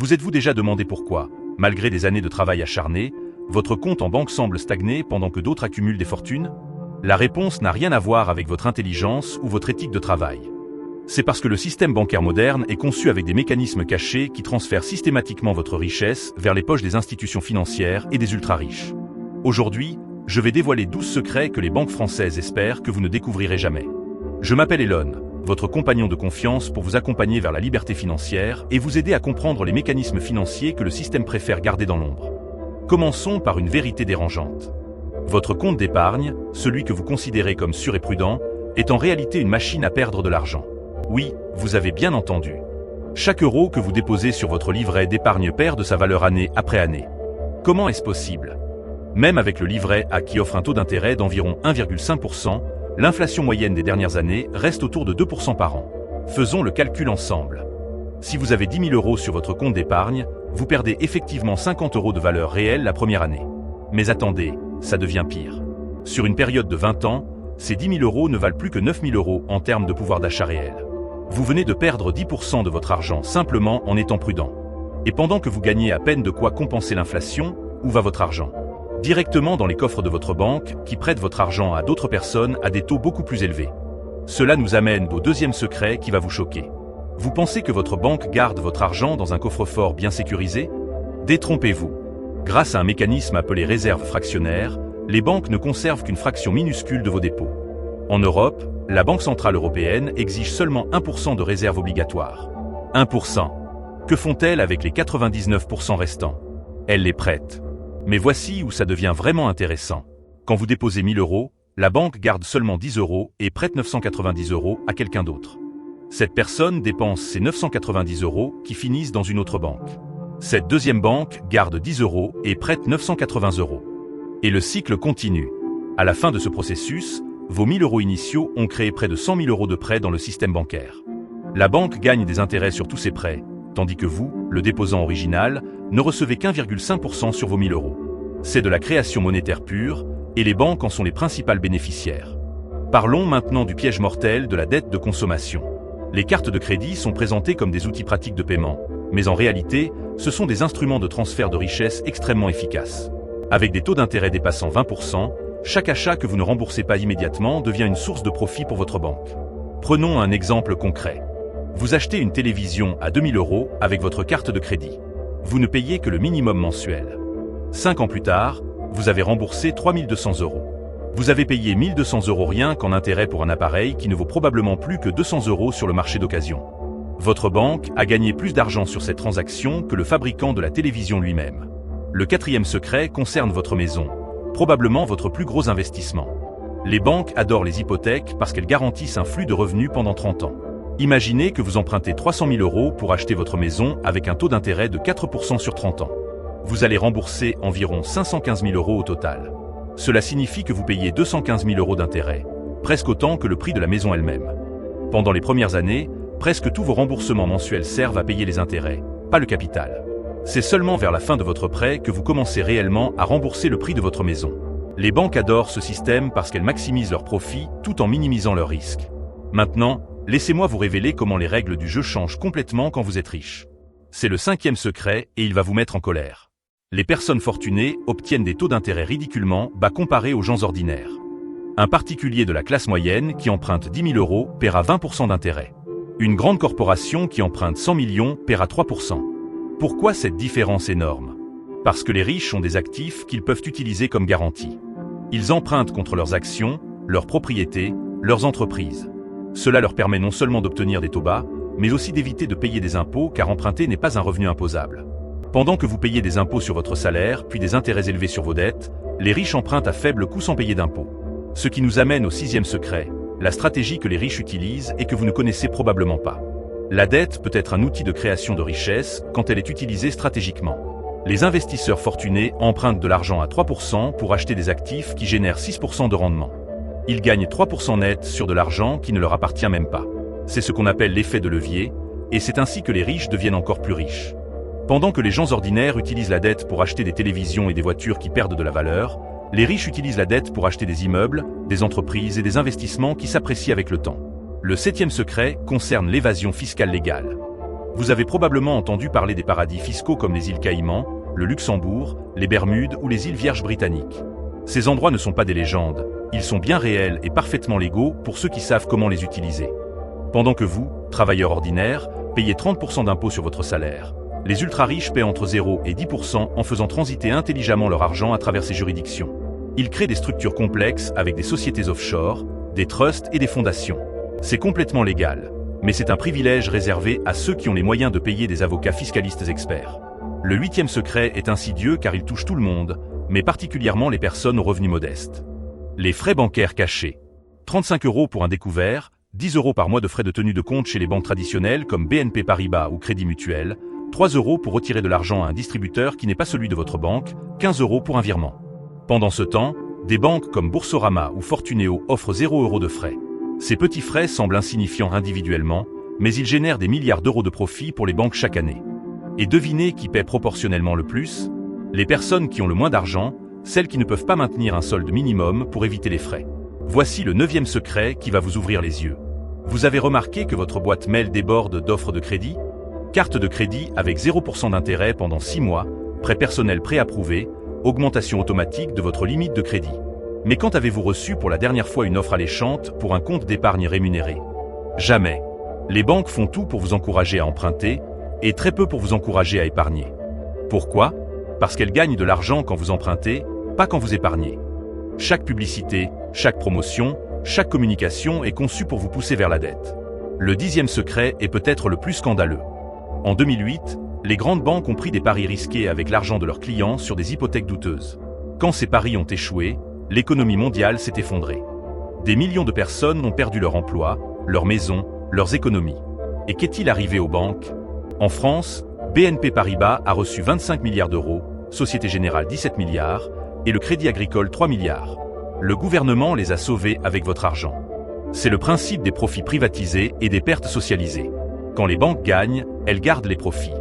Vous êtes-vous déjà demandé pourquoi, malgré des années de travail acharné, votre compte en banque semble stagner pendant que d'autres accumulent des fortunes? La réponse n'a rien à voir avec votre intelligence ou votre éthique de travail. C'est parce que le système bancaire moderne est conçu avec des mécanismes cachés qui transfèrent systématiquement votre richesse vers les poches des institutions financières et des ultra-riches. Aujourd'hui, je vais dévoiler 12 secrets que les banques françaises espèrent que vous ne découvrirez jamais. Je m'appelle Elon, votre compagnon de confiance pour vous accompagner vers la liberté financière et vous aider à comprendre les mécanismes financiers que le système préfère garder dans l'ombre. Commençons par une vérité dérangeante. Votre compte d'épargne, celui que vous considérez comme sûr et prudent, est en réalité une machine à perdre de l'argent. Oui, vous avez bien entendu. Chaque euro que vous déposez sur votre livret d'épargne perd de sa valeur année après année. Comment est-ce possible? Même avec le livret A qui offre un taux d'intérêt d'environ 1,5%, l'inflation moyenne des dernières années reste autour de 2% par an. Faisons le calcul ensemble. Si vous avez 10 000 euros sur votre compte d'épargne, vous perdez effectivement 50 euros de valeur réelle la première année. Mais attendez, ça devient pire. Sur une période de 20 ans, ces 10 000 euros ne valent plus que 9 000 euros en termes de pouvoir d'achat réel. Vous venez de perdre 10% de votre argent simplement en étant prudent. Et pendant que vous gagnez à peine de quoi compenser l'inflation, où va votre argent? Directement dans les coffres de votre banque, qui prête votre argent à d'autres personnes à des taux beaucoup plus élevés. Cela nous amène au deuxième secret qui va vous choquer. Vous pensez que votre banque garde votre argent dans un coffre-fort bien sécurisé? Détrompez-vous. Grâce à un mécanisme appelé réserve fractionnaire, les banques ne conservent qu'une fraction minuscule de vos dépôts. En Europe, la Banque Centrale Européenne exige seulement 1% de réserve obligatoire. 1%. Que font-elles avec les 99% restants? Elles les prêtent. Mais voici où ça devient vraiment intéressant. Quand vous déposez 1000 euros, la banque garde seulement 10 euros et prête 990 euros à quelqu'un d'autre. Cette personne dépense ces 990 euros qui finissent dans une autre banque. Cette deuxième banque garde 10 euros et prête 980 euros. Et le cycle continue. À la fin de ce processus, vos 1000 euros initiaux ont créé près de 100 000 euros de prêts dans le système bancaire. La banque gagne des intérêts sur tous ces prêts, tandis que vous, le déposant original, ne recevez qu'1,5% sur vos 1000 euros. C'est de la création monétaire pure, et les banques en sont les principales bénéficiaires. Parlons maintenant du piège mortel de la dette de consommation. Les cartes de crédit sont présentées comme des outils pratiques de paiement, mais en réalité, ce sont des instruments de transfert de richesse extrêmement efficaces. Avec des taux d'intérêt dépassant 20%, chaque achat que vous ne remboursez pas immédiatement devient une source de profit pour votre banque. Prenons un exemple concret. Vous achetez une télévision à 2000 euros avec votre carte de crédit. Vous ne payez que le minimum mensuel. 5 ans plus tard, vous avez remboursé 3200 euros. Vous avez payé 1200 euros rien qu'en intérêt pour un appareil qui ne vaut probablement plus que 200 euros sur le marché d'occasion. Votre banque a gagné plus d'argent sur cette transaction que le fabricant de la télévision lui-même. Le quatrième secret concerne votre maison, probablement votre plus gros investissement. Les banques adorent les hypothèques parce qu'elles garantissent un flux de revenus pendant 30 ans. Imaginez que vous empruntez 300 000 euros pour acheter votre maison avec un taux d'intérêt de 4% sur 30 ans. Vous allez rembourser environ 515 000 euros au total. Cela signifie que vous payez 215 000 euros d'intérêt, presque autant que le prix de la maison elle-même. Pendant les premières années, presque tous vos remboursements mensuels servent à payer les intérêts, pas le capital. C'est seulement vers la fin de votre prêt que vous commencez réellement à rembourser le prix de votre maison. Les banques adorent ce système parce qu'elles maximisent leurs profits tout en minimisant leurs risques. Maintenant, laissez-moi vous révéler comment les règles du jeu changent complètement quand vous êtes riche. C'est le cinquième secret et il va vous mettre en colère. Les personnes fortunées obtiennent des taux d'intérêt ridiculement bas comparés aux gens ordinaires. Un particulier de la classe moyenne qui emprunte 10 000 euros paiera 20% d'intérêt. Une grande corporation qui emprunte 100 millions paiera 3%. Pourquoi cette différence énorme? Parce que les riches ont des actifs qu'ils peuvent utiliser comme garantie. Ils empruntent contre leurs actions, leurs propriétés, leurs entreprises. Cela leur permet non seulement d'obtenir des taux bas, mais aussi d'éviter de payer des impôts car emprunter n'est pas un revenu imposable. Pendant que vous payez des impôts sur votre salaire, puis des intérêts élevés sur vos dettes, les riches empruntent à faible coût sans payer d'impôts. Ce qui nous amène au sixième secret, la stratégie que les riches utilisent et que vous ne connaissez probablement pas. La dette peut être un outil de création de richesse quand elle est utilisée stratégiquement. Les investisseurs fortunés empruntent de l'argent à 3% pour acheter des actifs qui génèrent 6% de rendement. Ils gagnent 3% net sur de l'argent qui ne leur appartient même pas. C'est ce qu'on appelle l'effet de levier, et c'est ainsi que les riches deviennent encore plus riches. Pendant que les gens ordinaires utilisent la dette pour acheter des télévisions et des voitures qui perdent de la valeur, les riches utilisent la dette pour acheter des immeubles, des entreprises et des investissements qui s'apprécient avec le temps. Le septième secret concerne l'évasion fiscale légale. Vous avez probablement entendu parler des paradis fiscaux comme les îles Caïmans, le Luxembourg, les Bermudes ou les îles Vierges britanniques. Ces endroits ne sont pas des légendes, ils sont bien réels et parfaitement légaux pour ceux qui savent comment les utiliser. Pendant que vous, travailleurs ordinaires, payez 30% d'impôts sur votre salaire, les ultra-riches paient entre 0 et 10% en faisant transiter intelligemment leur argent à travers ces juridictions. Ils créent des structures complexes avec des sociétés offshore, des trusts et des fondations. C'est complètement légal, mais c'est un privilège réservé à ceux qui ont les moyens de payer des avocats fiscalistes experts. Le 8e secret est insidieux car il touche tout le monde, mais particulièrement les personnes aux revenus modestes. Les frais bancaires cachés. 35 € pour un découvert, 10 € par mois de frais de tenue de compte chez les banques traditionnelles comme BNP Paribas ou Crédit Mutuel, 3 € pour retirer de l'argent à un distributeur qui n'est pas celui de votre banque, 15 € pour un virement. Pendant ce temps, des banques comme Boursorama ou Fortuneo offrent 0 € de frais. Ces petits frais semblent insignifiants individuellement, mais ils génèrent des milliards d'euros de profit pour les banques chaque année. Et devinez qui paie proportionnellement le plus? Les personnes qui ont le moins d'argent, celles qui ne peuvent pas maintenir un solde minimum pour éviter les frais. Voici le 9e secret qui va vous ouvrir les yeux. Vous avez remarqué que votre boîte mail déborde d'offres de crédit? Carte de crédit avec 0% d'intérêt pendant 6 mois, prêt personnel préapprouvé, augmentation automatique de votre limite de crédit. Mais quand avez-vous reçu pour la dernière fois une offre alléchante pour un compte d'épargne rémunéré? Jamais. Les banques font tout pour vous encourager à emprunter, et très peu pour vous encourager à épargner. Pourquoi? Parce qu'elles gagnent de l'argent quand vous empruntez, pas quand vous épargnez. Chaque publicité, chaque promotion, chaque communication est conçue pour vous pousser vers la dette. Le 10e secret est peut-être le plus scandaleux. En 2008, les grandes banques ont pris des paris risqués avec l'argent de leurs clients sur des hypothèques douteuses. Quand ces paris ont échoué, l'économie mondiale s'est effondrée. Des millions de personnes ont perdu leur emploi, leur maison, leurs économies. Et qu'est-il arrivé aux banques? En France, BNP Paribas a reçu 25 milliards d'euros, Société Générale 17 milliards, et le Crédit Agricole 3 milliards. Le gouvernement les a sauvés avec votre argent. C'est le principe des profits privatisés et des pertes socialisées. Quand les banques gagnent, elles gardent les profits.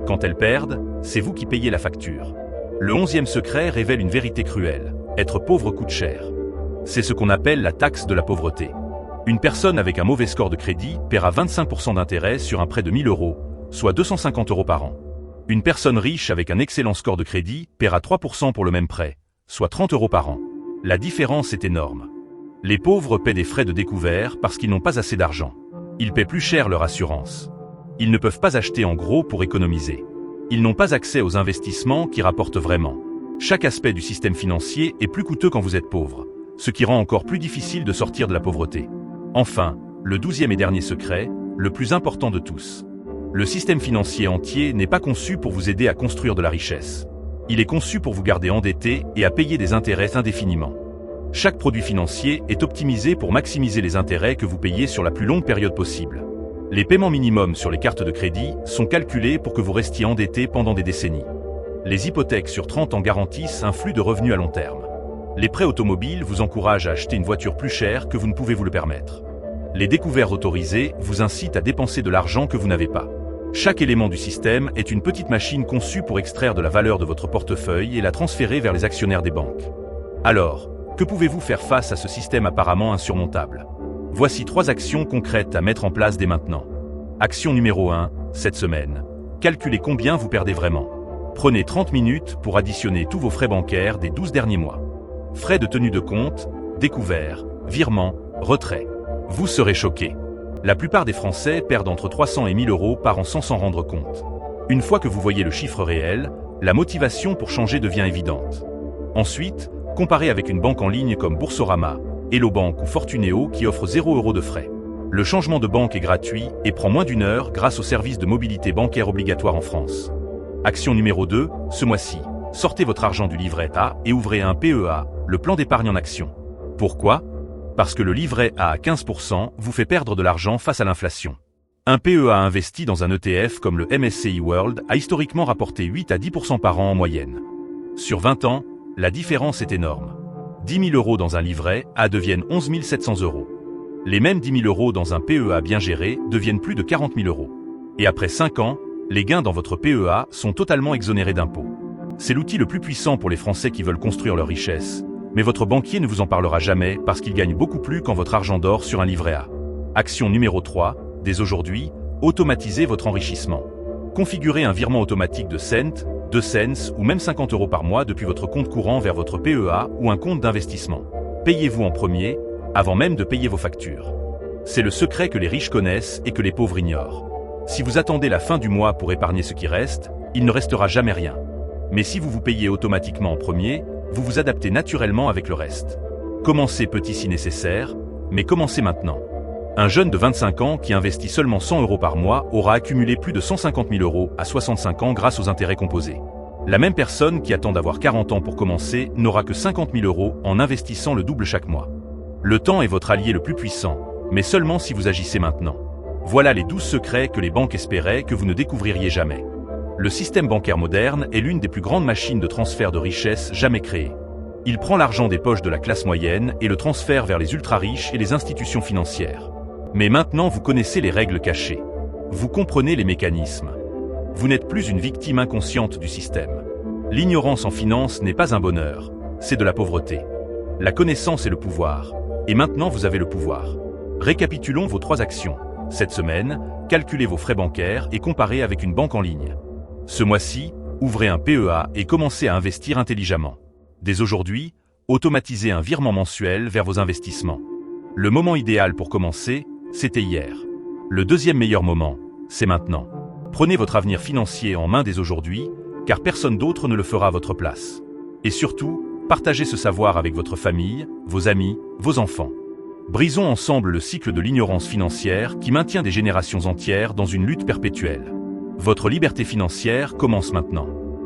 Quand elles perdent, c'est vous qui payez la facture. Le 11e secret révèle une vérité cruelle. Être pauvre coûte cher. C'est ce qu'on appelle la taxe de la pauvreté. Une personne avec un mauvais score de crédit paiera 25% d'intérêt sur un prêt de 1 000 €, soit 250 € par an. Une personne riche avec un excellent score de crédit paiera 3% pour le même prêt, soit 30 € par an. La différence est énorme. Les pauvres paient des frais de découvert parce qu'ils n'ont pas assez d'argent. Ils paient plus cher leur assurance. Ils ne peuvent pas acheter en gros pour économiser. Ils n'ont pas accès aux investissements qui rapportent vraiment. Chaque aspect du système financier est plus coûteux quand vous êtes pauvre, ce qui rend encore plus difficile de sortir de la pauvreté. Enfin, le 12e et dernier secret, le plus important de tous. Le système financier entier n'est pas conçu pour vous aider à construire de la richesse. Il est conçu pour vous garder endetté et à payer des intérêts indéfiniment. Chaque produit financier est optimisé pour maximiser les intérêts que vous payez sur la plus longue période possible. Les paiements minimums sur les cartes de crédit sont calculés pour que vous restiez endetté pendant des décennies. Les hypothèques sur 30 ans garantissent un flux de revenus à long terme. Les prêts automobiles vous encouragent à acheter une voiture plus chère que vous ne pouvez vous le permettre. Les découvertes autorisées vous incitent à dépenser de l'argent que vous n'avez pas. Chaque élément du système est une petite machine conçue pour extraire de la valeur de votre portefeuille et la transférer vers les actionnaires des banques. Alors, que pouvez-vous faire face à ce système apparemment insurmontable? Voici 3 actions concrètes à mettre en place dès maintenant. Action numéro 1, cette semaine. Calculez combien vous perdez vraiment. Prenez 30 minutes pour additionner tous vos frais bancaires des 12 derniers mois. Frais de tenue de compte, découvert, virement, retrait. Vous serez choqué. La plupart des Français perdent entre 300 et 1 000 € par an sans s'en rendre compte. Une fois que vous voyez le chiffre réel, la motivation pour changer devient évidente. Ensuite, comparez avec une banque en ligne comme Boursorama, Hello Bank ou Fortuneo qui offre 0 € de frais. Le changement de banque est gratuit et prend moins d'1 heure grâce au service de mobilité bancaire obligatoire en France. Action numéro 2, ce mois-ci, sortez votre argent du livret A et ouvrez un PEA, le plan d'épargne en action. Pourquoi? Parce que le livret A à 15% vous fait perdre de l'argent face à l'inflation. Un PEA investi dans un ETF comme le MSCI World a historiquement rapporté 8 à 10% par an en moyenne. Sur 20 ans, la différence est énorme. 10 000 € dans un livret A deviennent 11 700 €. Les mêmes 10 000 € dans un PEA bien géré deviennent plus de 40 000 €. Et après 5 ans, les gains dans votre PEA sont totalement exonérés d'impôts. C'est l'outil le plus puissant pour les Français qui veulent construire leur richesse. Mais votre banquier ne vous en parlera jamais parce qu'il gagne beaucoup plus quand votre argent dort sur un livret A. Action numéro 3, dès aujourd'hui, Automatisez votre enrichissement. Configurez un virement automatique de cents, 2 cents ou même 50 € par mois depuis votre compte courant vers votre PEA ou un compte d'investissement. Payez-vous en premier, avant même de payer vos factures. C'est le secret que les riches connaissent et que les pauvres ignorent. Si vous attendez la fin du mois pour épargner ce qui reste, il ne restera jamais rien. Mais si vous vous payez automatiquement en premier, vous vous adaptez naturellement avec le reste. Commencez petit si nécessaire, mais commencez maintenant. Un jeune de 25 ans qui investit seulement 100 € par mois aura accumulé plus de 150 000 € à 65 ans grâce aux intérêts composés. La même personne qui attend d'avoir 40 ans pour commencer n'aura que 50 000 € en investissant le double chaque mois. Le temps est votre allié le plus puissant, mais seulement si vous agissez maintenant. Voilà les 12 secrets que les banques espéraient que vous ne découvririez jamais. Le système bancaire moderne est l'une des plus grandes machines de transfert de richesse jamais créées. Il prend l'argent des poches de la classe moyenne et le transfère vers les ultra-riches et les institutions financières. Mais maintenant vous connaissez les règles cachées. Vous comprenez les mécanismes. Vous n'êtes plus une victime inconsciente du système. L'ignorance en finance n'est pas un bonheur, c'est de la pauvreté. La connaissance est le pouvoir. Et maintenant vous avez le pouvoir. Récapitulons vos 3 actions. Cette semaine, calculez vos frais bancaires et comparez avec une banque en ligne. Ce mois-ci, ouvrez un PEA et commencez à investir intelligemment. Dès aujourd'hui, automatisez un virement mensuel vers vos investissements. Le moment idéal pour commencer, c'était hier. Le deuxième meilleur moment, c'est maintenant. Prenez votre avenir financier en main dès aujourd'hui, car personne d'autre ne le fera à votre place. Et surtout, partagez ce savoir avec votre famille, vos amis, vos enfants. Brisons ensemble le cycle de l'ignorance financière qui maintient des générations entières dans une lutte perpétuelle. Votre liberté financière commence maintenant.